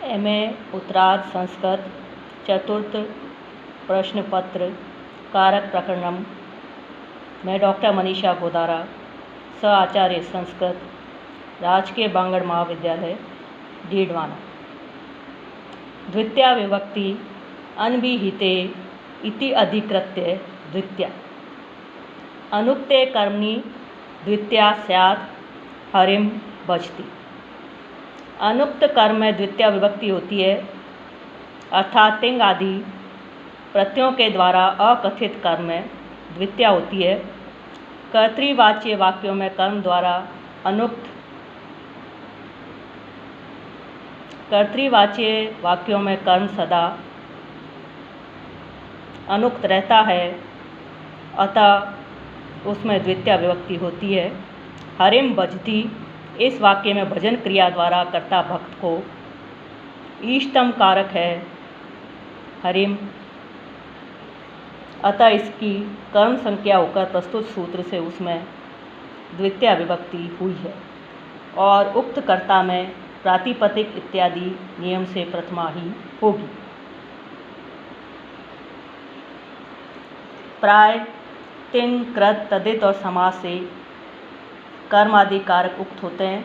MA उत्तरार्ध संस्कृत चतुर्थ प्रश्न पत्र कारक प्रकरणम। मैं डॉक्टर मनीषा गोदारा, सह आचार्य संस्कृत, राजकीय बांगड़ महाविद्यालय, डीडवाना। द्वितीया विभक्ति अनभिहिते इति अधिकृत्य द्वितीया। अनुक्ते कर्मणि द्वितीया स्यात् हरिम बचती। अनुक्त कर्म में द्वितीया विभक्ति होती है, अर्थात तिंग आदि प्रत्ययों के द्वारा अकथित कर्म में द्वितीया होती है। कर्तृवाच्य वाक्यों में कर्म द्वारा अनुक्त, कर्तृवाच्य वाक्यों में कर्म सदा अनुक्त रहता है, अतः उसमें द्वितीया विभक्ति होती है। हरिम भजती, इस वाक्य में भजन क्रिया द्वारा कर्ता भक्त को इष्टतम कारक है हरिम, अतः इसकी कर्म संज्ञा होकर प्रस्तुत सूत्र से उसमें द्वितीया विभक्ति हुई है और उक्त कर्ता में प्रातिपदिक इत्यादि नियम से प्रथमा ही होगी। प्राय तिंग, कृत, तदित और समास से कर्म आदि कारक उक्त होते हैं।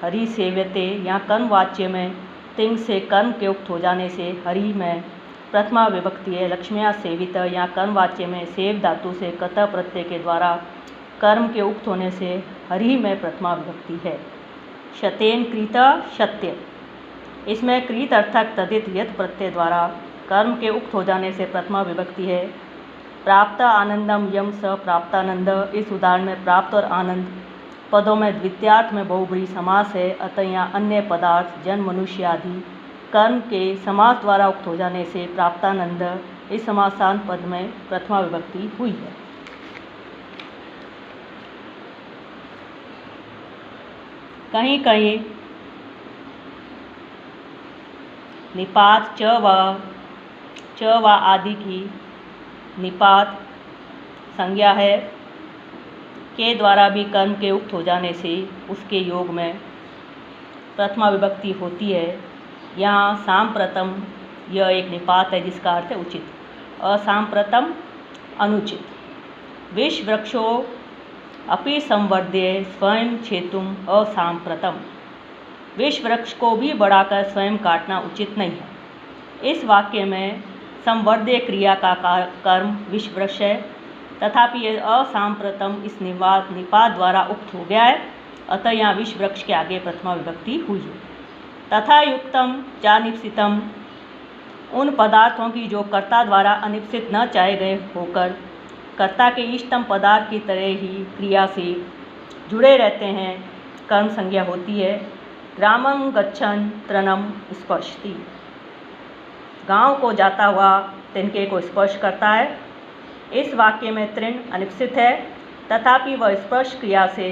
हरि सेव्यते, यहाँ कर्म वाच्य में तिंग से कर्म के उक्त हो जाने से हरि में प्रथमा विभक्ति है। लक्ष्म्या सेवित, यहाँ कर्म वाच्य में सेव धातु से कत प्रत्यय के द्वारा कर्म के उक्त होने से हरि में प्रथमा विभक्ति है। शतेन कृता, सत्य, इसमें कृत अर्थक तदित यत प्रत्यय द्वारा कर्म के उक्त हो जाने से प्रथमा विभक्ति है। प्राप्त आनंदम यम स प्राप्तानंद, इस उदाहरण में प्राप्त और आनंद पदों में द्वितीयार्थ में बहुब्रीहि समास है, अतः यहाँ अन्य पदार्थ जन मनुष्य आदि कर्म के समास द्वारा उक्त हो जाने से प्राप्तानंद इस समासांत पद में प्रथमा विभक्ति हुई है। कहीं कहीं निपात च व आदि की निपात संज्ञा है के द्वारा भी कर्म के उक्त हो जाने से उसके योग में प्रथमा विभक्ति होती है। यहाँ सांप्रतम यह एक निपात है जिसका अर्थ है उचित, असांप्रतम अनुचित। विष वृक्षो अपि संवर्ध्य स्वयं छेतुम असांप्रतम, विष वृक्ष को भी बढ़ाकर स्वयं काटना उचित नहीं है। इस वाक्य में संवर्ध्य क्रिया का कर्म विष वृक्ष है, तथापि यह असांप्रतम इस निपात द्वारा उक्त हो गया है, अतः यहाँ विष वृक्ष के आगे प्रथमा विभक्ति हुई है। तथा युक्तम चानिप्सितम, उन पदार्थों की जो कर्ता द्वारा अनिप्सित न चाहे गए होकर कर्ता के इष्टतम पदार्थ की तरह ही क्रिया से जुड़े रहते हैं, कर्म संज्ञा होती है। ग्रामं गच्छन् तृणम स्पर्शति, गांव को जाता हुआ तिनके को स्पर्श करता है। इस वाक्य में तृण अनिप्सित है, तथापि वह स्पर्श क्रिया से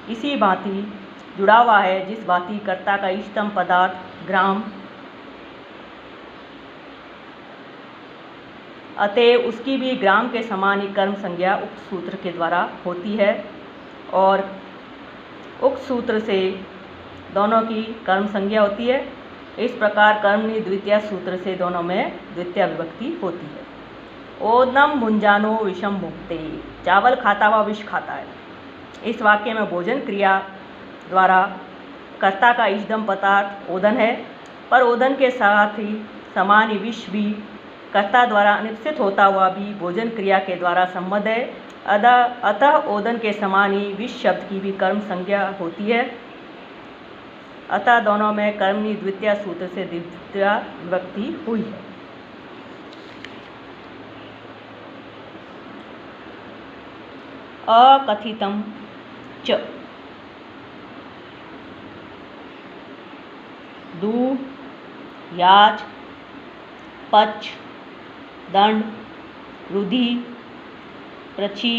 इसी भांति जुड़ा हुआ है जिस भांति कर्ता का इष्टतम पदार्थ ग्राम, अतः उसकी भी ग्राम के समान ही कर्म संज्ञा उक्त सूत्र के द्वारा होती है और उक्त सूत्र से दोनों की कर्म संज्ञा होती है। इस प्रकार कर्मणि द्वितीया सूत्र से दोनों में द्वितीया विभक्ति होती है। ओदनम भुंजानो विषम भुक्ते, चावल खाता हुआ विष खाता है। इस वाक्य में भोजन क्रिया द्वारा कर्ता का इष्टतम पदार्थ ओदन है, पर ओदन के साथ ही समान ही विष भी कर्ता द्वारा अनिप्सित होता हुआ भी भोजन क्रिया के द्वारा संबद्ध है, अतः ओदन के समान ही विष शब्द की भी कर्म संज्ञा होती है। अतः दोनों में कर्मणि द्वितीया सूत्र से द्वितीया विभक्ति हुई है। अकथितम च, दू, याच, पच, दंड, रुधि, प्रची,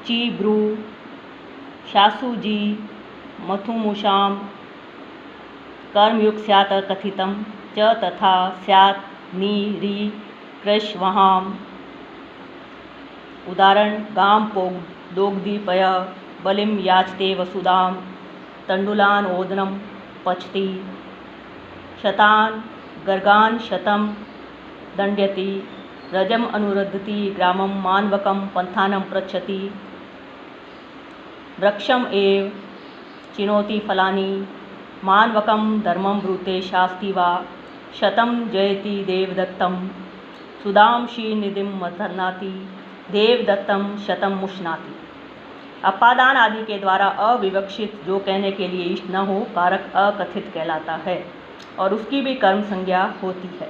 ची, ब्रू, शासुजी, मथुमुषाम, कर्मयुक्त स्यात् अकथितम च तथा स्यात् नी, री, कृश, वहाम। उदाहरण गाम दोग्धीपय बलिम याचते वसुदाम, तंडुलान ओदनम पचती। शतान गर्गान शतम दंड्यति रजम अनुरुद्धति ग्रामम मानवकम पंथानम पृच्छति वृक्षम एव चिनोति फलानि मानवकम धर्मम ब्रूते शास्ति वा शतम जयति देवदत्तम सुदाम क्षीरनिधिम मथनाति देवदत्तम शतम मुष्णाति। अपादान आदि के द्वारा अविवक्षित जो कहने के लिए इष्ट न हो कारक अकथित कहलाता है और उसकी भी कर्म संज्ञा होती है,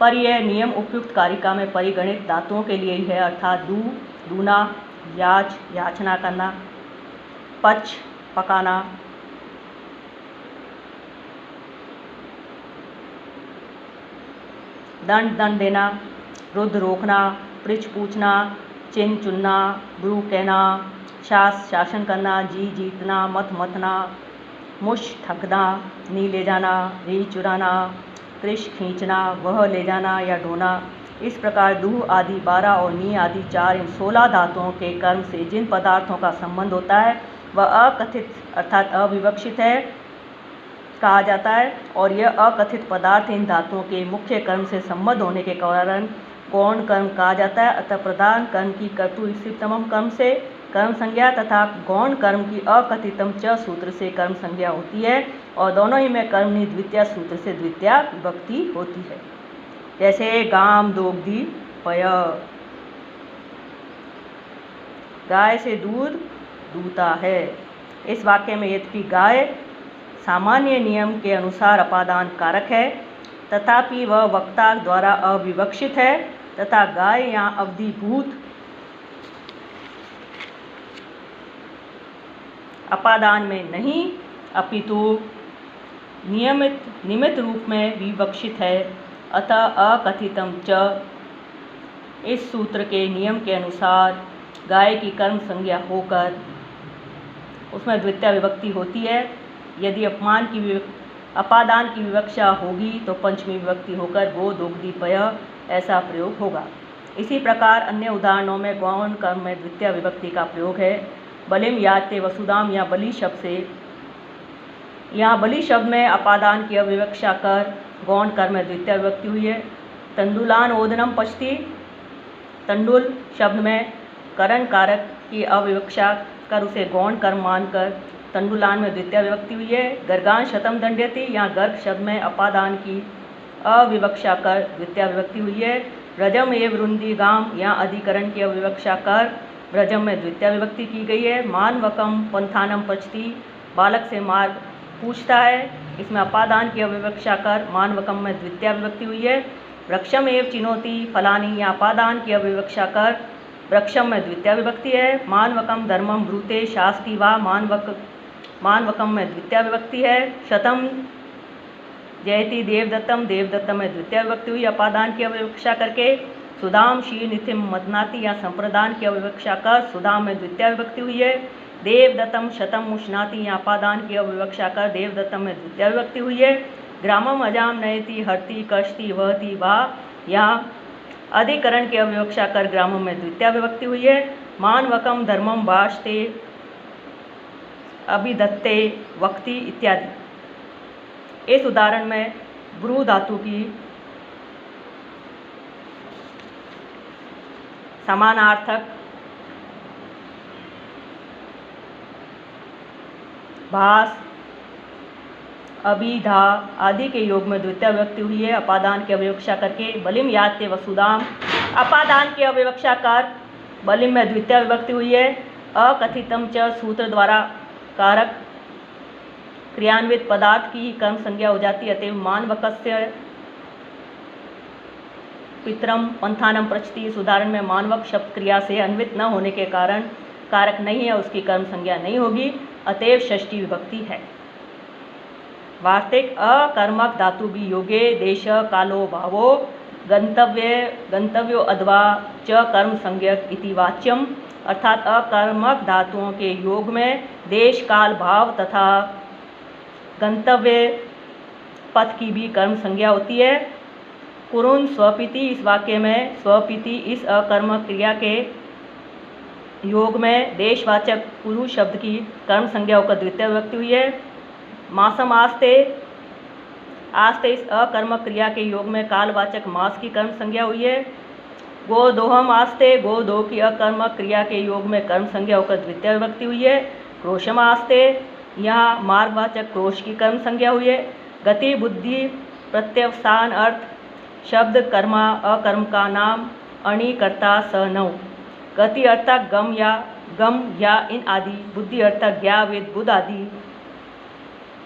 पर यह नियम उपयुक्त कारिका में परिगणित धातुओं के लिए ही है, अर्थात दू दूना, याच याचना करना, पच पकाना, दंड दंड देना, रुद्ध रोकना, पृछ पूछना, चिन्ह चुनना, ब्रू कहना, शास शासन करना, जी जीतना, मत मथना, मुश ठगना, नी ले जाना, री चुराना, कृष खींचना, वह ले जाना या ढोना। इस प्रकार दूह आदि 12 और नी आदि 4 इन 16 धातुओं के कर्म से जिन पदार्थों का संबंध होता है वह अकथित अर्थात अविवक्षित है कहा जाता है, और यह अकथित पदार्थ इन धातुओं के मुख्य कर्म से संबद्ध होने के कारण गौण कर्म कहा जाता है। अतः प्रधान कर्म की कर्तु स्थिततम कर्म से कर्म संज्ञा तथा गौण कर्म की अकथितम च सूत्र से कर्म संज्ञा होती है, और दोनों ही में कर्मणि द्वितीया सूत्र से द्वितीया विभक्ति होती है। जैसे गाम दोग्धी पय, गाय से दूध दूता है। इस वाक्य में यद्यपि गाय सामान्य नियम के अनुसार अपादान कारक है तथापि वह वक्ता द्वारा अविवक्षित है तथा गाय यहाँ अवधिभूत अपादान में नहीं अपितु निमित्त रूप में विवक्षित है। अतः अकथितम च इस सूत्र के नियम के अनुसार गाय की कर्म संज्ञा होकर उसमें द्वितीया विभक्ति होती है। यदि अपादान की विवक्षा होगी तो पंचमी विभक्ति होकर गो दोग्धी पय ऐसा प्रयोग होगा। इसी प्रकार अन्य उदाहरणों में गौण कर्म में द्वितीया विभक्ति का प्रयोग है। बलिम याते वसुदाम या बलि शब्द से, यहाँ बलि शब्द में अपादान की अविवक्षा कर गौण कर्म में द्वितीया विभक्ति हुई है। तंडुलान ओदनम पचती, तंडुल शब्द में करण कारक की अविवक्षा कर उसे गौण कर्म मानकर तंडुलान में द्वितीया विभक्ति हुई है। गर्गान शतम दंड्यति, यहाँ गर्ग शब्द में अपादान की अविवक्षा कर द्वितीया विभक्ति हुई है। रजम एव रुंदी गाम, यहाँ अधिकरण की अविवक्षा कर रजम में द्वितीया विभक्ति की गई है। मानवकम पंथानम पचती, बालक से मार्ग पूछता है, इसमें अपादान की अविवक्षा कर मानवकम में द्वितीया विभक्ति हुई है। वृक्षम एव चिनोति फलानी, यहाँ अपादान की अविवक्षा कर वृक्षम में द्वितीया विभक्ति है। मानवकम धर्मम ब्रूते शास्ति वा, मानवकम में द्वितीया विभक्ति है। शतम जयति देवदत्तम, देवदत्तम में द्वितीया विभक्ति हुई अपादान की अविवक्षा करके। सुदाम क्षीरनिधिम मथनाति, या संप्रदान की अविवक्षा कर सुदाम में द्वितीया विभक्ति हुई है। देवदत्तम शतम मुष्णाति, या अपादान की अविवक्षा कर देवदत्तम में द्वितीया विभक्ति हुई है। ग्रामम अजाम नयति हरति कष्टि वहति वा, यहाँ अधिकरण की अविवक्षा कर ग्रामम में द्वितीया विभक्ति हुई है। मानवकम धर्मम भाषते अभिदत्ते वक्ति इत्यादि। इस उदाहरण में ब्रू धातु की समानार्थक भास अभिधा आदि के योग में द्वितीया विभक्ति हुई है अपादान की अविवक्षा करके। बलिम याते वसुदाम, अपादान की अविवक्षा कर बलिम में द्वितीया विभक्ति हुई है। अकथितम च सूत्र द्वारा कारक क्रियान्वित पदार्थ की कर्म संज्ञा हो जाती है। अतएव मानवकस्य पितरम पंथानम प्रचति, इस उदाहरण में मानवक शब्द क्रिया से अन्वित न होने के कारण कारक नहीं है, उसकी कर्म संज्ञा नहीं होगी, अतएव षष्ठी विभक्ति है। वार्तिक अकर्मक धातु भी योगे देश कालो भावो गंतव्यो अथवा च कर्म संज्ञक इति वाच्यम, अर्थात अकर्मक धातुओं के योग में देश काल भाव तथा गंतव्य पथ की भी कर्म संज्ञा होती है। कुरुन स्वपिति, इस वाक्य में स्वपिति इस अकर्मक क्रिया के योग में देशवाचक कुरु शब्द की कर्म संज्ञा होकर द्वितीय विभक्ति हुई है। मासम आस्ते आस्ते इस अकर्मक क्रिया के योग में कालवाचक मास की कर्म संज्ञा हुई है। गोदोहम आस्ते गो दो की अकर्मक क्रिया के योग में कर्म संज्ञा होकर द्वितीय विभक्ति हुई है। क्रोशम आस्ते यहाँ मार्गवाचक क्रोश की कर्म संज्ञा हुई है। गति बुद्धि प्रत्यवसान अर्थ शब्द कर्मा अकर्म का नाम अणि कर्ता स नौ। गति अर्थक गम या इन आदि, बुद्धि अर्थक ज्ञा वेद बुध आदि,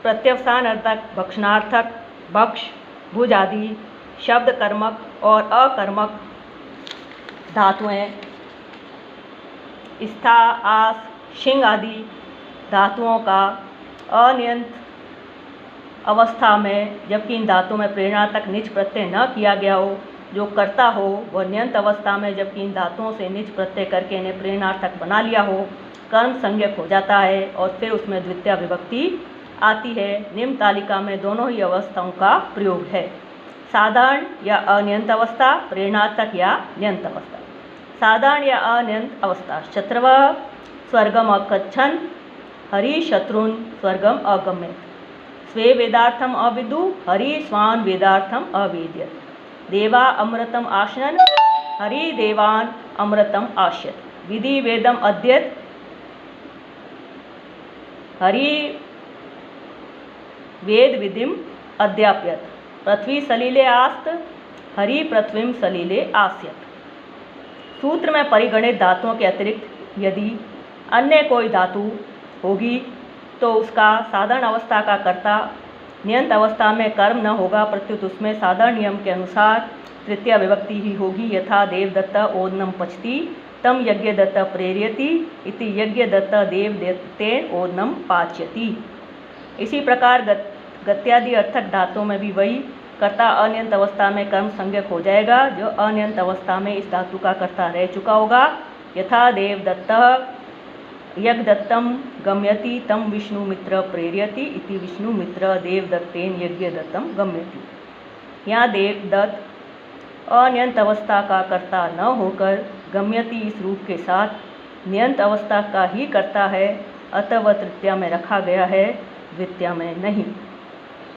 प्रत्यवसान अर्थक भक्षणार्थक भक्ष भुज आदि, शब्द कर्मक और अकर्मक धातुएं स्था आस शिंग आदि धातुओं का अनियंत अवस्था में, जबकि इन धातुओं में प्रेरणार्थक निज प्रत्यय न किया गया हो, जो करता हो वह नियंत अवस्था में, जबकि इन धातुओं से निज प्रत्यय करके इन्हें प्रेरणार्थक बना लिया हो, कर्म संज्ञक हो जाता है और फिर उसमें द्वितीय विभक्ति आती है। निम्न तालिका में दोनों ही अवस्थाओं का प्रयोग है। साधारण या अनियंत अवस्था, प्रेरणार्थक या नियंत अवस्था। साधारण या अनियंत अवस्था। शत्रव स्वर्गम अगच्छन् हरि शत्रुन स्वर्गम अगम्यत। स्वे वेदार्थम अविदु हरि स्वान वेदार्थम अवेद्यत। देवा अमृतम आशनन् हरि देवान अमृतम आश्यत। विधि वेदम अध्येत हरि वेद विधिम अध्याप्यत। पृथ्वी सलिले आस्त हरि पृथ्वीम सलिले आस्यत। सूत्र में परिगणित धातुओं के अतिरिक्त यदि अन्य कोई धातु होगी तो उसका साधारण अवस्था का कर्ता नियंत अवस्था में कर्म न होगा, प्रत्युत उसमें साधारण नियम के अनुसार तृतीय विभक्ति ही होगी। यथा देवदत्त ओदनम पचति तम यज्ञदत्त प्रेरयति इति यज्ञदत्त देवदत्तेन ओदनम पाच्यति। इसी प्रकार गत्यादि अर्थक धातुओं में भी वही कर्ता अनियंत अवस्था में कर्म संज्ञक हो जाएगा जो अनियंत अवस्था में इस धातु का कर्ता रह चुका होगा। यथा देवदत्त यज्ञदत्तम गम्यति तम विष्णुमित्र प्रेरयति इति विष्णुमित्र देवदत्तेन यज्ञदत्तम गम्यति। यहाँ देवदत्त अनियंत अवस्था का कर्ता न होकर गम्यति इस रूप के साथ नियंत अवस्था का ही कर्ता है, अतः वह तृतीया में रखा गया है, द्वितीया में नहीं।